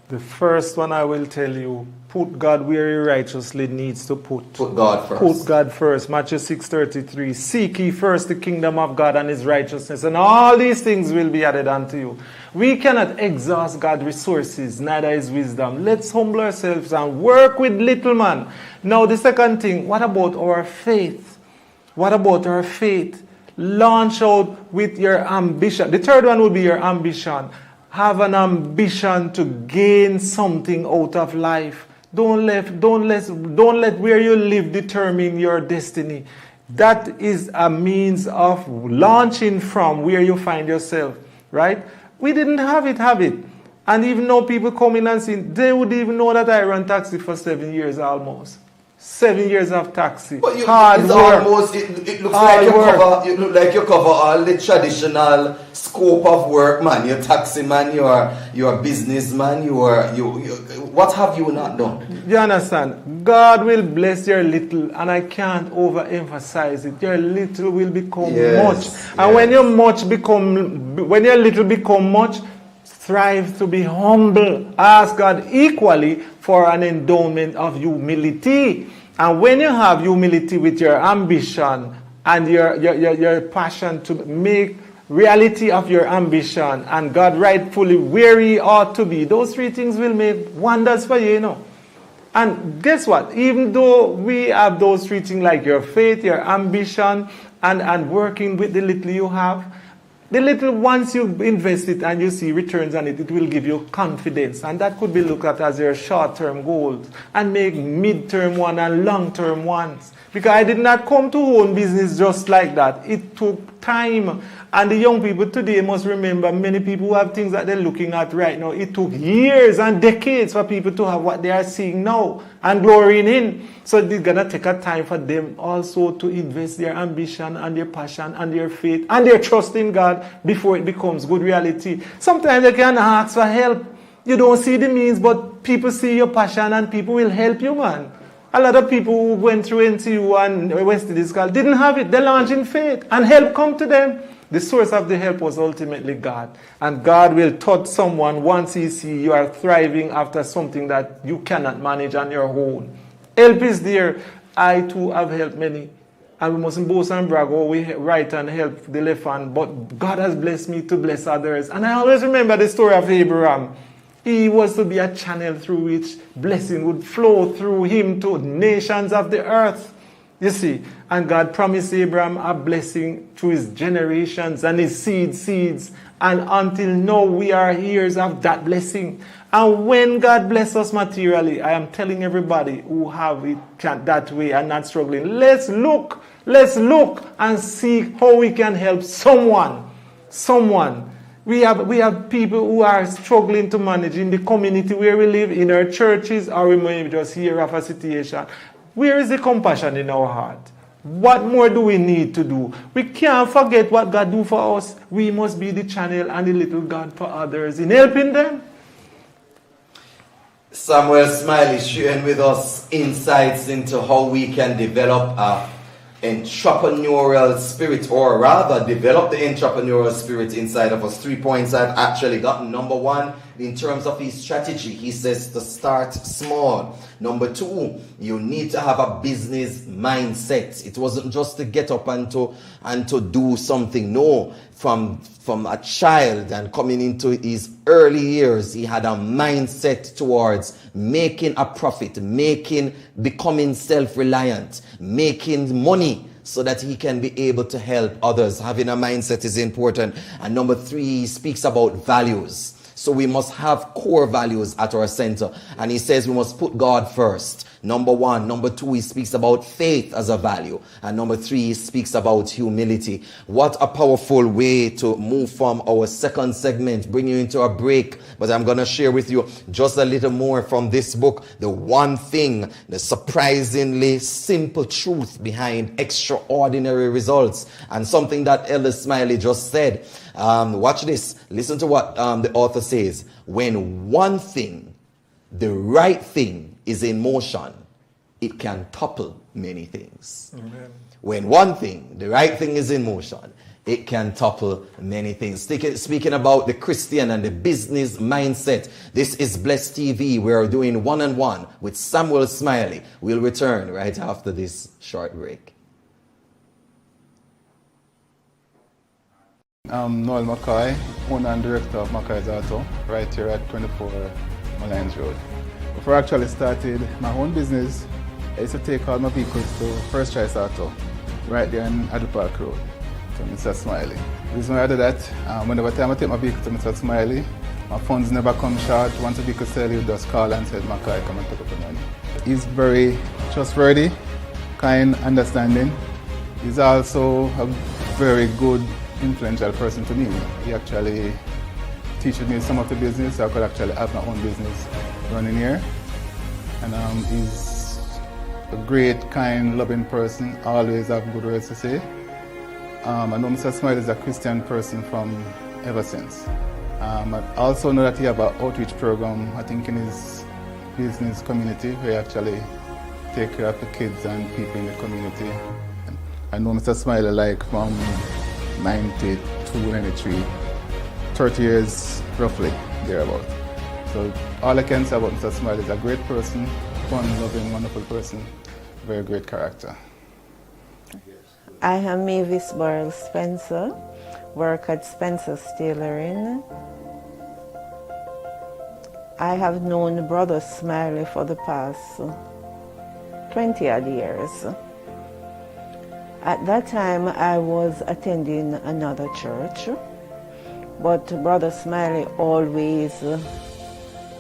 [SPEAKER 2] The first one I will tell you, put God where he righteously needs to put.
[SPEAKER 1] Put God first.
[SPEAKER 2] Put God first. Matthew 6:33. Seek ye first the kingdom of God and his righteousness, and all these things will be added unto you. We cannot exhaust God's resources, neither his wisdom. Let's humble ourselves and work with little, man. Now the second thing, what about our faith? What about our faith? Launch out with your ambition. The third one will be your ambition. Have an ambition to gain something out of life. Don't let where you live determine your destiny. That is a means of launching from where you find yourself, right? We didn't have it. And even though people come in and see, they would even know that I run taxi for 7 years almost. 7 years of taxi.
[SPEAKER 1] But
[SPEAKER 2] Hard work.
[SPEAKER 1] It looks like you cover all the traditional scope of work, man. You're a taxi man, you're a businessman, what have you not done?
[SPEAKER 2] You understand? God will bless your little, and I can't overemphasize it. Your little will become much. And when your little become much, strive to be humble. Ask God equally for an endowment of humility. And when you have humility with your ambition and your passion to make reality of your ambition and God rightfully where he ought to be, those 3 things will make wonders for you, you know. And guess what? Even though we have those 3 things like your faith, your ambition, and working with the little you have, the little, once you invest it and you see returns on it, it will give you confidence. And that could be looked at as your short-term goals and make mid-term one and long-term ones. Because I did not come to own business just like that. It took time. And the young people today must remember, many people who have things that they're looking at right now. It took years and decades for people to have what they are seeing now and glorying in. So it's going to take a time for them also to invest their ambition and their passion and their faith and their trust in God before it becomes good reality. Sometimes they can ask for help. You don't see the means, but people see your passion and people will help you, man. A lot of people who went through NTU and West Indies didn't have it. They launched in faith and help come to them. The source of the help was ultimately God. And God will touch someone once he sees you are thriving after something that you cannot manage on your own. Help is there. I too have helped many. And we mustn't boast and brag, oh, we right and help the left hand. But God has blessed me to bless others. And I always remember the story of Abraham. He was to be a channel through which blessing would flow through him to nations of the earth. You see, and God promised Abraham a blessing through his generations and his seeds. And until now, we are heirs of that blessing. And when God bless us materially, I am telling everybody who have it that way and not struggling, let's look and see how we can help someone. We have people who are struggling to manage in the community where we live, in our churches, or we may just hear of a situation. Where is the compassion in our heart? What more do we need to do? We can't forget what God do for us. We must be the channel and the little God for others in helping them.
[SPEAKER 1] Samuel Smiley sharing with us insights into how we can develop a entrepreneurial spirit, or rather develop the entrepreneurial spirit inside of us. 3 points I've actually gotten. Number 1, in terms of his strategy, he says to start small. Number 2, you need to have a business mindset. It wasn't just to get up and to do something. No, from a child and coming into his early years, he had a mindset towards making a profit, becoming self-reliant, making money so that he can be able to help others. Having a mindset is important. And number 3, he speaks about values. So we must have core values at our center. And he says we must put God first. Number one. Number two, he speaks about faith as a value. And number three, he speaks about humility. What a powerful way to move from our second segment, bring you into a break. But I'm going to share with you just a little more from this book. The one thing, the surprisingly simple truth behind extraordinary results. And something that Elder Smiley just said. Watch this. Listen to what the author says. When one thing, the right thing, is in motion, it can topple many things.
[SPEAKER 2] Amen.
[SPEAKER 1] When one thing, the right thing, is in motion, it can topple many things. Speaking about the Christian and the business mindset, this is Bless TV. We are doing one-on-one with Samuel Smiley. We'll return right after this short break.
[SPEAKER 3] I'm Noel McCoy, owner and director of McCoy's Auto, right here at 24 Malines Road. Before I actually started my own business, I used to take all my vehicles to First Choice Auto, right there on Adel Park Road, to Mr. Smiley. The reason why I do that, whenever time I take my vehicle to Mr. Smiley, my funds never come short. Once a vehicle sell, you just call and say, McCoy, come and pick up the money. He's very trustworthy, kind, understanding. He's also a very good, influential person to me. He actually teaches me some of the business, so I could actually have my own business running here. And he's a great, kind, loving person, always have good words to say. I know Mr. Smiley is a Christian person from ever since. I also know that he have an outreach program, I think in his business community, where he actually take care of the kids and people in the community. I know Mr. Smiley like from 92, 93, 30 years roughly, thereabout. So all I can say about Mr. Smiley is a great person, fun, loving, wonderful person, very great character.
[SPEAKER 4] I am Mavis Burrell Spencer, work at Spencer's Tailoring. I have known Brother Smiley for the past 20-odd years. At that time, I was attending another church, but Brother Smiley always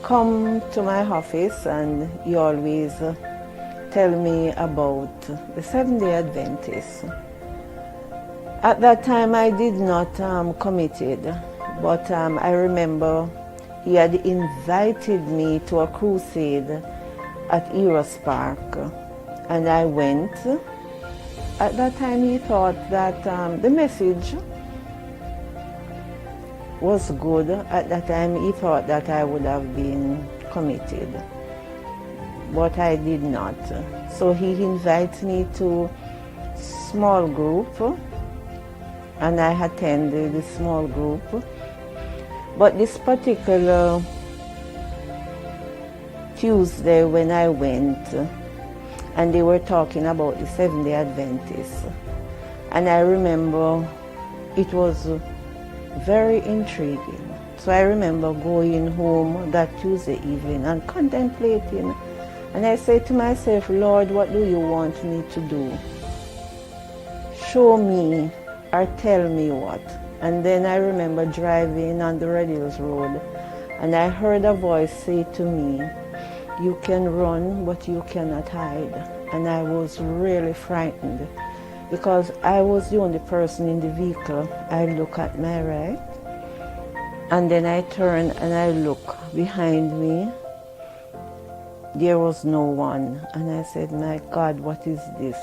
[SPEAKER 4] come to my office and he always tell me about the Seventh-day Adventists. At that time, I did not committed, but I remember he had invited me to a crusade at Eros Park, and I went. At that time, he thought that the message was good. At that time, he thought that I would have been committed, but I did not. So he invited me to a small group, and I attended the small group. But this particular Tuesday when I went, and they were talking about the Seventh-day Adventists. And I remember it was very intriguing. So I remember going home that Tuesday evening and contemplating. And I said to myself, Lord, what do you want me to do? Show me or tell me what. And then I remember driving on the Red Hills Road, and I heard a voice say to me, you can run, but you cannot hide. And I was really frightened because I was the only person in the vehicle. I look at my right, and then I turn and I look behind me. There was no one. And I said, my God, what is this?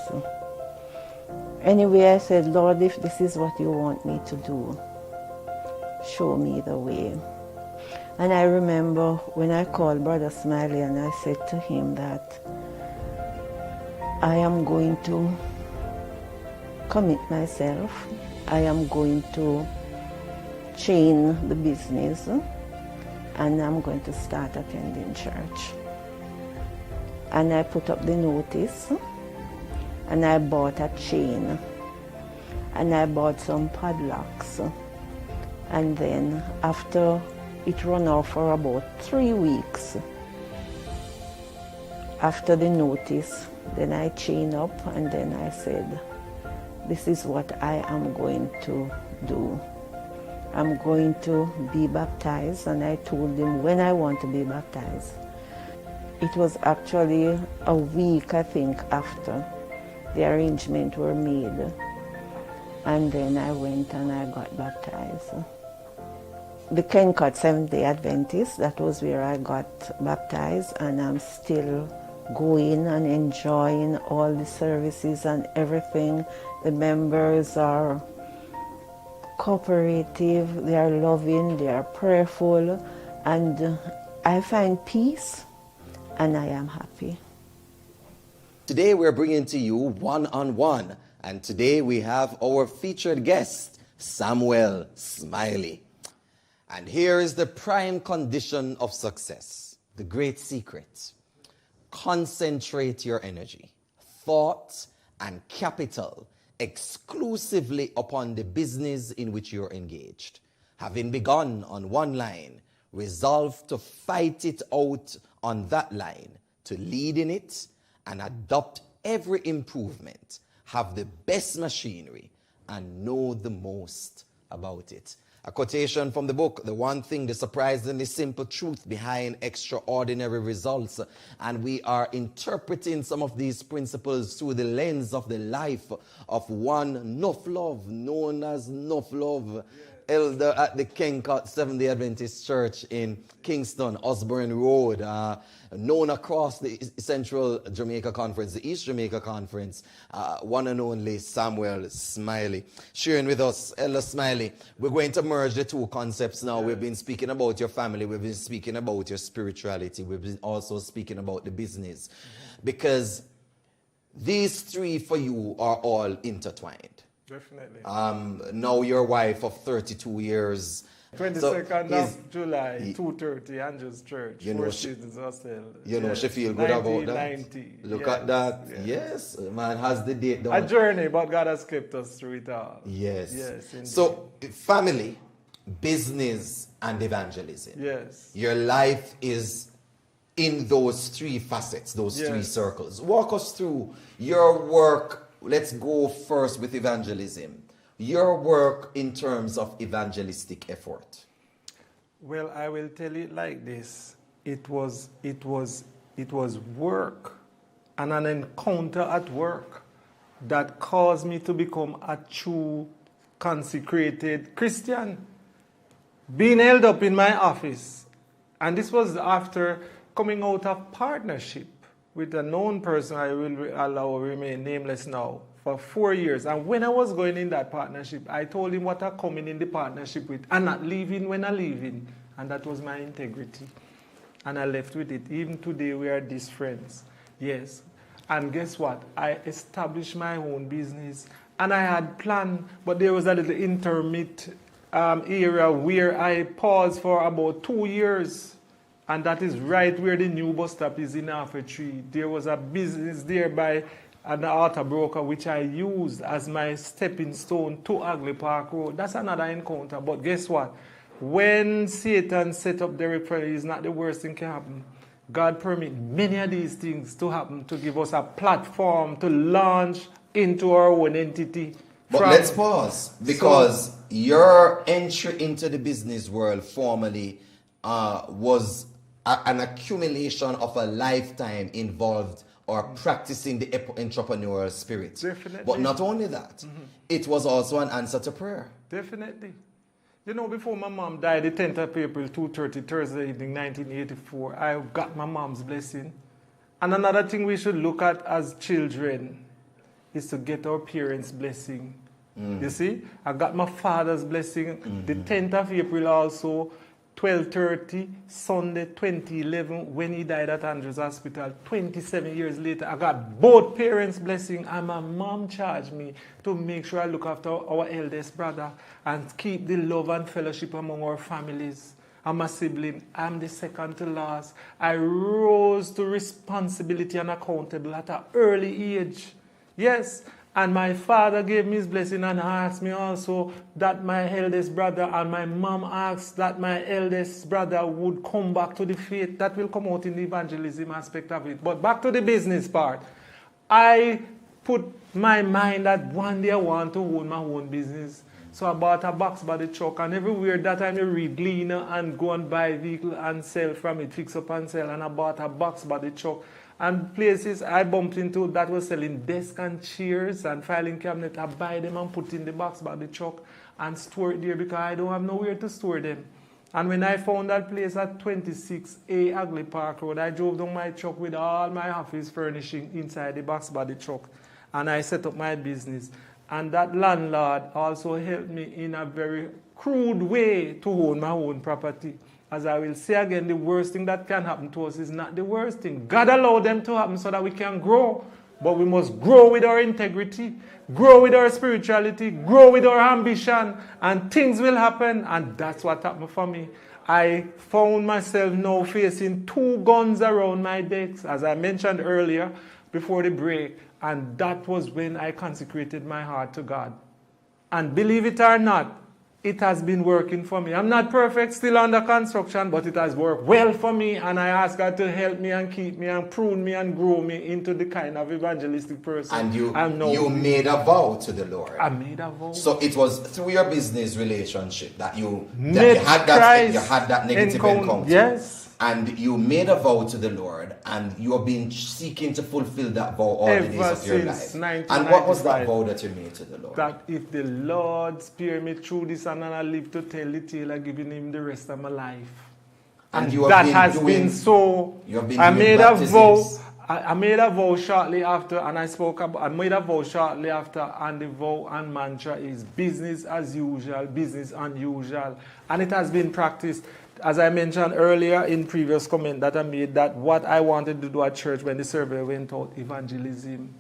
[SPEAKER 4] Anyway, I said, Lord, if this is what you want me to do, show me the way. And I remember when I called Brother Smiley and I said to him that I am going to commit myself. I am going to chain the business, and I'm going to start attending church. And I put up the notice, and I bought a chain, and I bought some padlocks. And then after it ran off for about 3 weeks. After the notice, then I chained up and then I said, this is what I am going to do. I'm going to be baptized, and I told him when I want to be baptized. It was actually a week, I think, after the arrangements were made. And then I went and I got baptized. The Kencut Seventh-day Adventist, that was where I got baptized, and I'm still going and enjoying all the services and everything. The members are cooperative, they are loving, they are prayerful, and I find peace and I am happy.
[SPEAKER 1] Today we're bringing to you one-on-one, and today we have our featured guest, Samuel SMILEY. And here is the prime condition of success, the great secret. Concentrate your energy, thought, and capital exclusively upon the business in which you're engaged. Having begun on one line, resolve to fight it out on that line, to lead in it and adopt every improvement, have the best machinery, and know the most about it. A quotation from the book, The One Thing, the surprisingly simple truth behind extraordinary results. And we are interpreting some of these principles through the lens of the life of one Nuff Love, known as Nuff Love, elder at the Kencut Seventh-day Adventist Church in Kingston, Osborne Road, known across the Central Jamaica Conference, the East Jamaica Conference, one and only Samuel SMILEY. Sharing with us, Elder SMILEY, we're going to merge the two concepts now. We've been speaking about your family, we've been speaking about your spirituality, we've been also speaking about the business. Because these three for you are all intertwined.
[SPEAKER 2] Definitely.
[SPEAKER 1] Now your wife of 32 years.
[SPEAKER 2] 22nd of July, 2:30, Angels Church.
[SPEAKER 1] You know,
[SPEAKER 2] Four Seasons Hostel.
[SPEAKER 1] You know, she feel good about that.
[SPEAKER 2] 1990.
[SPEAKER 1] Look at that. Yes, man has the date down.
[SPEAKER 2] A journey, but God has kept us through it all.
[SPEAKER 1] Yes.
[SPEAKER 2] Yes, indeed.
[SPEAKER 1] So, family, business, and evangelism.
[SPEAKER 2] Yes.
[SPEAKER 1] Your life is in those three facets, those three circles. Walk us through your work. Let's go first with evangelism. Your work in terms of evangelistic effort.
[SPEAKER 2] Well, I will tell it like this. It was work and an encounter at work that caused me to become a true consecrated Christian. Being held up in my office, and this was after coming out of partnership with a known person I will allow remain nameless now for 4 years. And when I was going in that partnership, I told him what I'm coming in the partnership with and not leaving when I'm leaving. And that was my integrity. And I left with it. Even today, we are these friends. Yes. And guess what? I established my own business. And I had planned, but there was a little intermittent area where I paused for about 2 years. And that is right where the new bus stop is in Half a Tree. There was a business there by an auto broker which I used as my stepping stone to Agley Park Road. That's another encounter. But guess what? When Satan set up the referee, it's not the worst thing can happen. God permit many of these things to happen to give us a platform to launch into our own entity.
[SPEAKER 1] But let's pause, because your entry into the business world formally was an accumulation of a lifetime involved or practicing the entrepreneurial spirit.
[SPEAKER 2] Definitely.
[SPEAKER 1] But not only that, it was also an answer to prayer.
[SPEAKER 2] Definitely. You know, before my mom died, the 10th of April, 2:30, Thursday evening, 1984, I got my mom's blessing. And another thing we should look at as children is to get our parents' blessing. You see? I got my father's blessing. The 10th of April also, 12:30, Sunday 2011, when he died at Andrews Hospital. 27 years later, I got both parents' blessing, and my mom charged me to make sure I look after our eldest brother and keep the love and fellowship among our families. I'm a sibling. I'm the second to last. I rose to responsibility and accountable at an early age. Yes. And my father gave me his blessing and asked me also that my eldest brother, and my mom asked that my eldest brother would come back to the faith. That will come out in the evangelism aspect of it. But back to the business part. I put my mind that one day I want to own my own business. So I bought a box body truck, and everywhere that time you read Gleaner and go and buy vehicle and sell from it, fix up and sell, and I bought a box body truck. And places I bumped into that was selling desk and chairs and filing cabinet, I buy them and put in the box body truck and store it there because I don't have nowhere to store them. And when I found that place at 26A Agley Park Road, I drove down my truck with all my office furnishing inside the box body truck. And I set up my business. And that landlord also helped me in a very crude way to own my own property. As I will say again, the worst thing that can happen to us is not the worst thing. God allowed them to happen so that we can grow. But we must grow with our integrity, grow with our spirituality, grow with our ambition, and things will happen. And that's what happened for me. I found myself now facing 2 guns around my decks, as I mentioned earlier before the break. And that was when I consecrated my heart to God. And believe it or not, it has been working for me. I'm not perfect, still under construction, but it has worked well for me, and I ask God to help me and keep me and prune me and grow me into the kind of evangelistic person
[SPEAKER 1] And you
[SPEAKER 2] made
[SPEAKER 1] a vow to the Lord.
[SPEAKER 2] I made a vow.
[SPEAKER 1] So it was through your business relationship that you
[SPEAKER 2] had
[SPEAKER 1] that negative encounter.
[SPEAKER 2] Yes.
[SPEAKER 1] And you made a vow to the Lord, and you have been seeking to fulfill that vow all the days of your life. And what was that vow that you made to the Lord?
[SPEAKER 2] That if the Lord spare me through this and I live to tell the tale, I'm giving him the rest of my life.
[SPEAKER 1] And
[SPEAKER 2] I made a vow. I made a vow shortly after, and I made a vow shortly after, and the vow and mantra is business as usual, business unusual. And it has been practiced. As I mentioned earlier in previous comment that I made, that what I wanted to do at church when the survey went out, evangelism.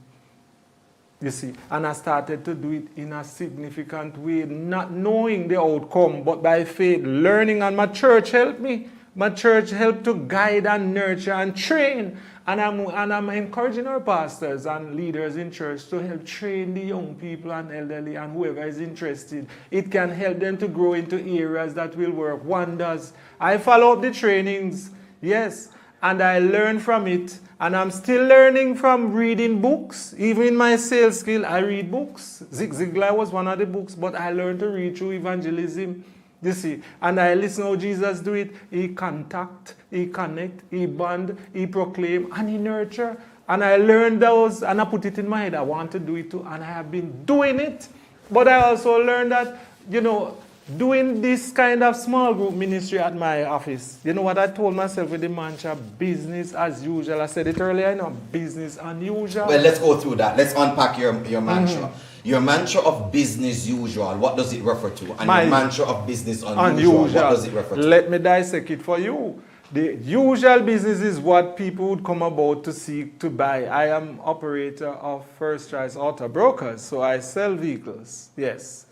[SPEAKER 2] You see, and I started to do it in a significant way, not knowing the outcome, but by faith, learning, and my church helped me. My church helped to guide and nurture and train. And I'm encouraging our pastors and leaders in church to help train the young people and elderly and whoever is interested. It can help them to grow into areas that will work wonders. I follow up the trainings, yes, and I learn from it. And I'm still learning from reading books. Even in my sales skill, I read books. Zig Ziglar was one of the books, but I learned to read through evangelism. You see, and I listen how Jesus do it. He contact, he connect, he bond, he proclaim, and he nurture. And I learned those, and I put it in my head. I want to do it too, and I have been doing it. But I also learned that, doing this kind of small group ministry at my office. You know what I told myself with the mantra, business as usual. I said it earlier, business unusual.
[SPEAKER 1] Well, let's go through that. Let's unpack your mantra. Your mantra of business usual, what does it refer to? And your mantra of business unusual, what does it refer to?
[SPEAKER 2] Let me dissect it for you. The usual business is what people would come about to seek to buy. I am operator of First Choice Auto Brokers, so I sell vehicles, yes.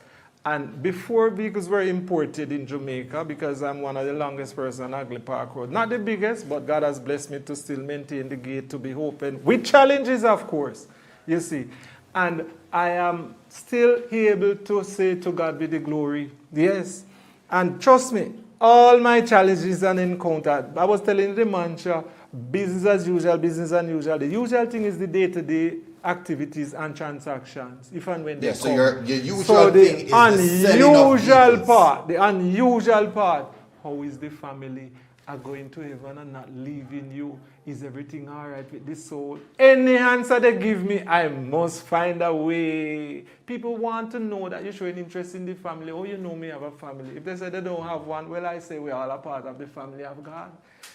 [SPEAKER 2] And before vehicles were imported in Jamaica, because I'm one of the longest person on Agley Park Road, not the biggest, but God has blessed me to still maintain the gate to be open, with challenges, of course, you see. And I am still able to say to God be the glory. Yes. And trust me, all my challenges and encounter, I was telling you the mantra, business as usual, business unusual. The usual thing is the day-to-day activities and transactions, if and when they come.
[SPEAKER 1] So your usual thing is the selling of
[SPEAKER 2] the unusual part, how is the family are going to heaven and not leaving you? Is everything all right with the soul? Any answer they give me, I must find a way. People want to know that you're showing interest in the family. Oh, you know me have a family. If they say they don't have one, well, I say we're all a part of the family of God.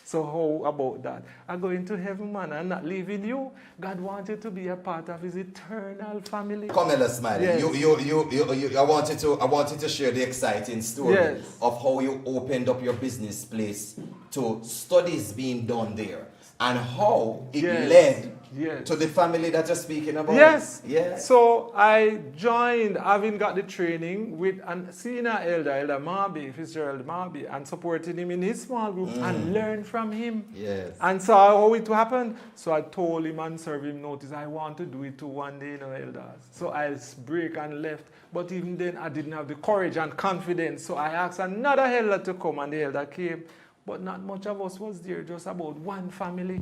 [SPEAKER 2] So how about that? I'm going to heaven, man, and not leaving you. God wants you to be a part of his eternal family.
[SPEAKER 1] Come here, Smiley. Yes. I wanted to share the exciting story of how you opened up your business place to studies being done there. And how it led to the family that you're speaking about.
[SPEAKER 2] Yes.
[SPEAKER 1] Yes.
[SPEAKER 2] So I joined, having got the training with a senior elder Marby, Fitzgerald Marby, and supported him in his small group and learned from him.
[SPEAKER 1] Yes.
[SPEAKER 2] And so how it happened. So I told him and served him notice, I want to do it too one day, elders. So I break and left. But even then I didn't have the courage and confidence. So I asked another elder to come, and the elder came. But not much of us was there, just about one family.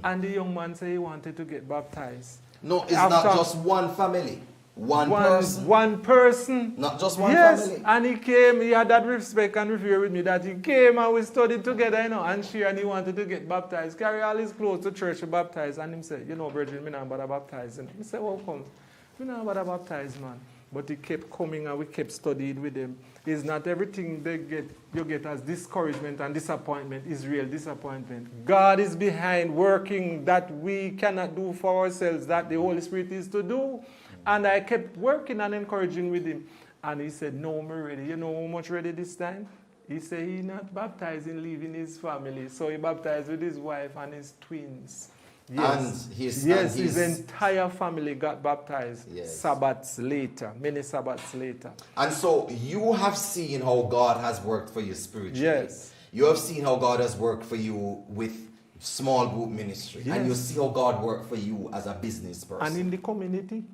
[SPEAKER 2] And the young man said he wanted to get baptized.
[SPEAKER 1] No, it's not just one family. One person?
[SPEAKER 2] One person.
[SPEAKER 1] Not just one
[SPEAKER 2] yes,
[SPEAKER 1] family?
[SPEAKER 2] and he came, he had that respect and revere with me that he came and we studied together, you know, and share, and he wanted to get baptized. Carry all his clothes to church to baptize. And him said, you know, brethren, me not about to baptize. And he said, well, come. Me not about to baptize, man. But he kept coming and we kept studying with him. It's not everything you get as discouragement and disappointment is real disappointment. God is behind working that we cannot do for ourselves, that the Holy Spirit is to do. And I kept working and encouraging with him. And he said, no, I'm ready. You know how much ready this time? He said he's not baptizing, leaving his family. So he baptized with his wife and his twins. Yes, his entire family got baptized Sabbaths later, many Sabbaths later.
[SPEAKER 1] And so you have seen how God has worked for you spiritually.
[SPEAKER 2] Yes.
[SPEAKER 1] You have seen how God has worked for you with small group ministry. Yes. And you see how God worked for you as a business person.
[SPEAKER 2] And in the community.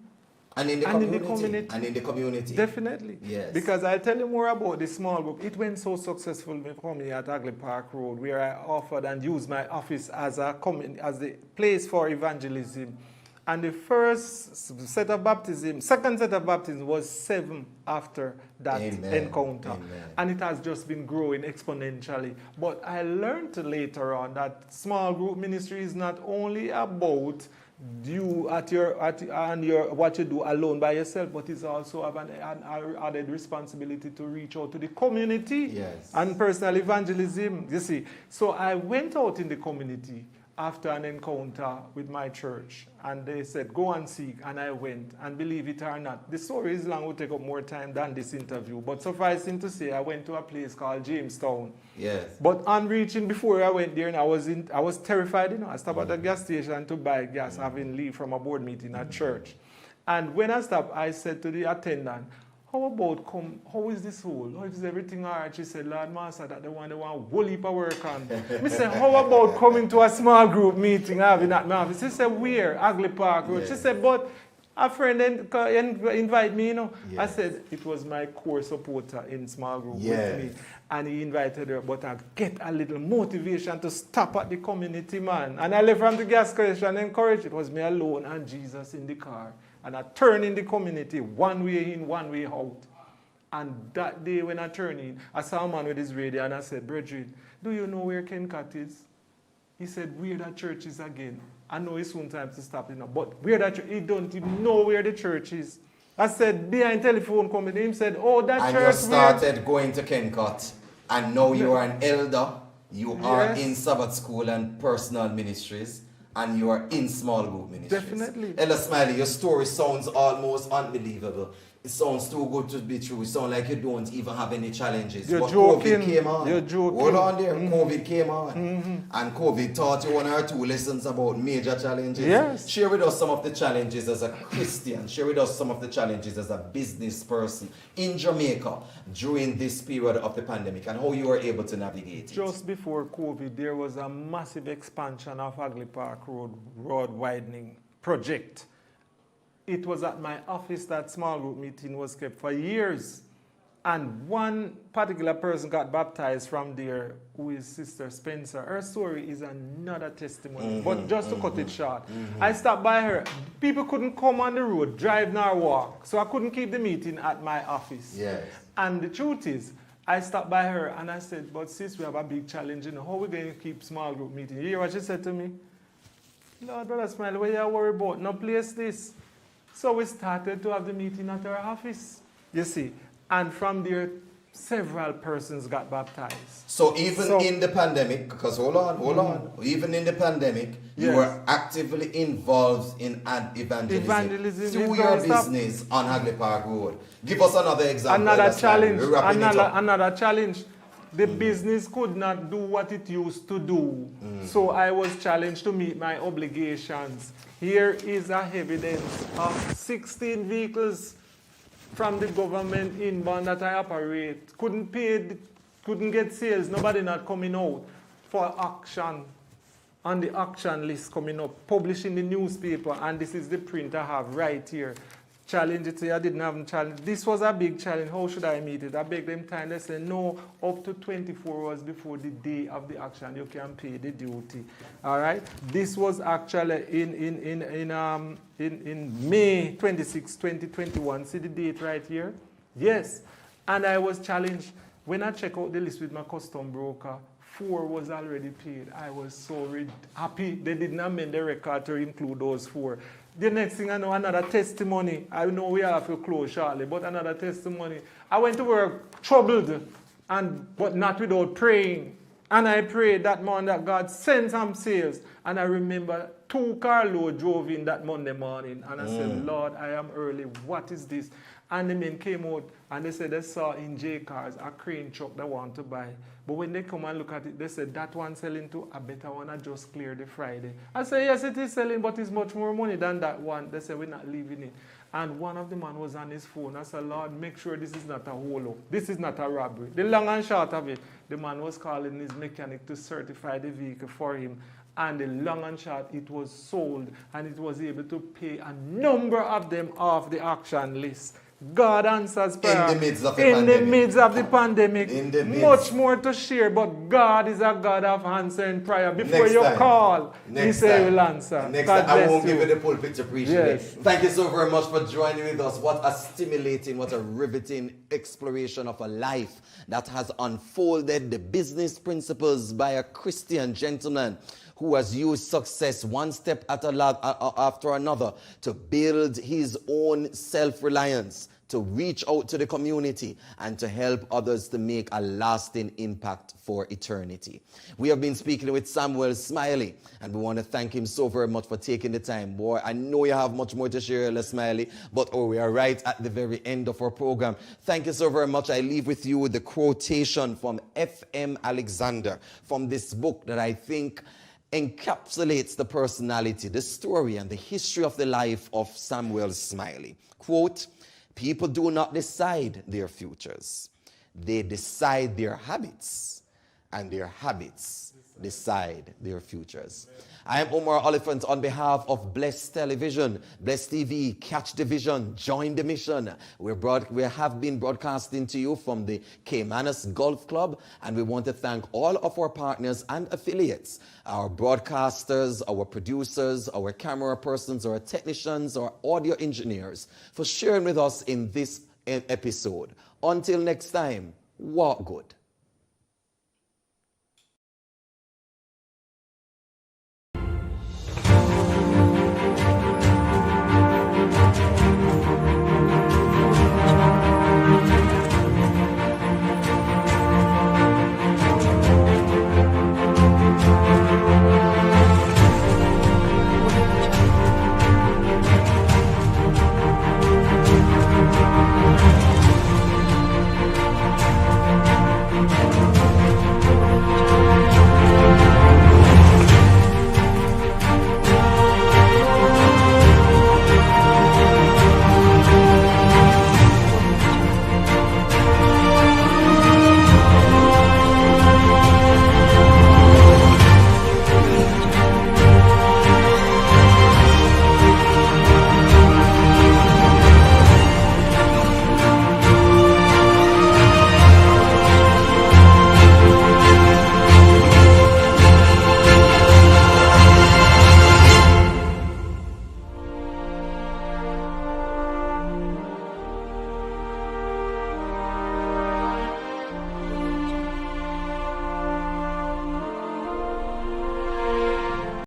[SPEAKER 1] And in the community. And in the community.
[SPEAKER 2] Definitely.
[SPEAKER 1] Yes.
[SPEAKER 2] Because I tell you more about the small group. It went so successful for me at Hagley Park Road, where I offered and used my office as the place for evangelism. And the second set of baptism was 7 after that encounter.
[SPEAKER 1] Amen.
[SPEAKER 2] And it has just been growing exponentially. But I learned later on that small group ministry is not only about you what you do alone by yourself, but it's also have an added responsibility to reach out to the community and personal evangelism. You see, so I went out in the community after an encounter with my church, and they said, go and seek, and I went, and believe it or not, the story is long, will take up more time than this interview, but sufficing to say, I went to a place called Jamestown.
[SPEAKER 1] Yes.
[SPEAKER 2] But on reaching, before I went there, and I was terrified, you know, I stopped at the gas station to buy gas, having leave from a board meeting at church. And when I stopped, I said to the attendant, how is this whole? How is everything all right? She said, Lord Master, that the one whole heap of work on. I said, how about coming to a small group meeting having at my office? She said, where? Hagley Park Road. She said, but a friend invite me, you know. I said, it was my core supporter in small group with me. And he invited her, but I get a little motivation to stop at the community, man. And I left from the gas station encouraged. It was me alone and Jesus in the car. And I turned in the community, one way in, one way out. And that day when I turned in, I saw a man with his radio and I said, brethren, do you know where Kencut is? He said, where that church is again. I know it's soon time to stop, you know, but where that church, he don't even know where the church is. I said, behind telephone company, he said, oh, that
[SPEAKER 1] and
[SPEAKER 2] church.
[SPEAKER 1] And you started going to Kencut, and now you are an elder, you are in Sabbath school and personal ministries, and you are in small group ministries.
[SPEAKER 2] Definitely.
[SPEAKER 1] Elder Smiley, your story sounds almost unbelievable. It sounds too good to be true. It sounds like you don't even have any challenges.
[SPEAKER 2] You're
[SPEAKER 1] but
[SPEAKER 2] joking.
[SPEAKER 1] COVID came on.
[SPEAKER 2] You're joking.
[SPEAKER 1] Hold on there. COVID came on. And COVID taught you 1 or 2 lessons about major challenges.
[SPEAKER 2] Yes.
[SPEAKER 1] Share with us some of the challenges as a Christian. Share with us some of the challenges as a business person in Jamaica during this period of the pandemic and how you were able to navigate it.
[SPEAKER 2] Just before COVID, there was a massive expansion of Hagley Park Road widening project. It was at my office that small group meeting was kept for years. And one particular person got baptized from there, who is Sister Spencer. Her story is another testimony. But just to cut it short, I stopped by her. People couldn't come on the road, drive nor walk. So I couldn't keep the meeting at my office.
[SPEAKER 1] Yes.
[SPEAKER 2] And the truth is, I stopped by her and I said, but sis, we have a big challenge. You know, how are we going to keep small group meeting? You hear what she said to me? Lord, Brother Smiley, what you worry about? No place this. So we started to have the meeting at our office, you see. And from there, several persons got baptized.
[SPEAKER 1] So even in the pandemic, because hold on, even in the pandemic, you were actively involved in evangelism through your business on Hagley Park Road. Give us another example.
[SPEAKER 2] Another challenge. The business could not do what it used to do. So I was challenged to meet my obligations. Here is a evidence of 16 vehicles from the government inbound that I operate. Couldn't get sales, nobody not coming out for auction. On the auction list coming up, published in the newspaper, and this is the print I have right here. challenge it, say I didn't have a challenge. This was a big challenge. How should I meet it? I beg them time. They say no, up to 24 hours before the day of the action, you can pay the duty. All right. This was actually in May 26, 2021. See the date right here? Yes. And I was challenged. When I check out the list with my custom broker, 4 was already paid. I was so happy. They didn't amend the record to include those 4. The next thing I know, another testimony. I know we have to close shortly, but another testimony. I went to work troubled, but not without praying. And I prayed that morning that God sent some sales. And I remember 2 carloads drove in that Monday morning. And I said, Lord, I am early. What is this? And the men came out and they said they saw in J Cars a crane truck they want to buy. But when they come and look at it, they said that one selling too, I better one I just clear the Friday. I said, yes, it is selling, but it's much more money than that one. They said, we're not leaving it. And one of the man was on his phone. I said, Lord, make sure this is not a hold-up. This is not a robbery. The long and short of it, the man was calling his mechanic to certify the vehicle for him. And the long and short, it was sold. And it was able to pay a number of them off the auction list. God answers prayer.
[SPEAKER 1] In the midst of the pandemic.
[SPEAKER 2] The midst of the pandemic.
[SPEAKER 1] In the midst.
[SPEAKER 2] Much more to share, but God is a God of answering prayer. Before
[SPEAKER 1] Next
[SPEAKER 2] you
[SPEAKER 1] time.
[SPEAKER 2] call,
[SPEAKER 1] Next
[SPEAKER 2] He say
[SPEAKER 1] time.
[SPEAKER 2] will answer.
[SPEAKER 1] Next
[SPEAKER 2] God
[SPEAKER 1] time, I
[SPEAKER 2] bless
[SPEAKER 1] won't
[SPEAKER 2] you.
[SPEAKER 1] give you the full picture. Appreciate
[SPEAKER 2] Yes.
[SPEAKER 1] it. Thank you so very much for joining with us. What a stimulating, what a riveting exploration of a life that has unfolded the business principles by a Christian gentleman who has used success one step after another to build his own self-reliance, to reach out to the community, and to help others to make a lasting impact for eternity. We have been speaking with Samuel Smiley, and we want to thank him so very much for taking the time. Boy, I know you have much more to share, Smiley, but we are right at the very end of our program. Thank you so very much. I leave with you with the quotation from F.M. Alexander from this book that I think encapsulates the personality, the story, and the history of the life of Samuel Smiley. Quote, people do not decide their futures. They decide their habits, and their habits decide their futures. I am Omar Oliphant on behalf of Blessed Television, Blessed TV, catch the vision, join the mission. We have been broadcasting to you from the Caymanas Golf Club, and we want to thank all of our partners and affiliates, our broadcasters, our producers, our camera persons, our technicians, our audio engineers, for sharing with us in this episode. Until next time, walk good.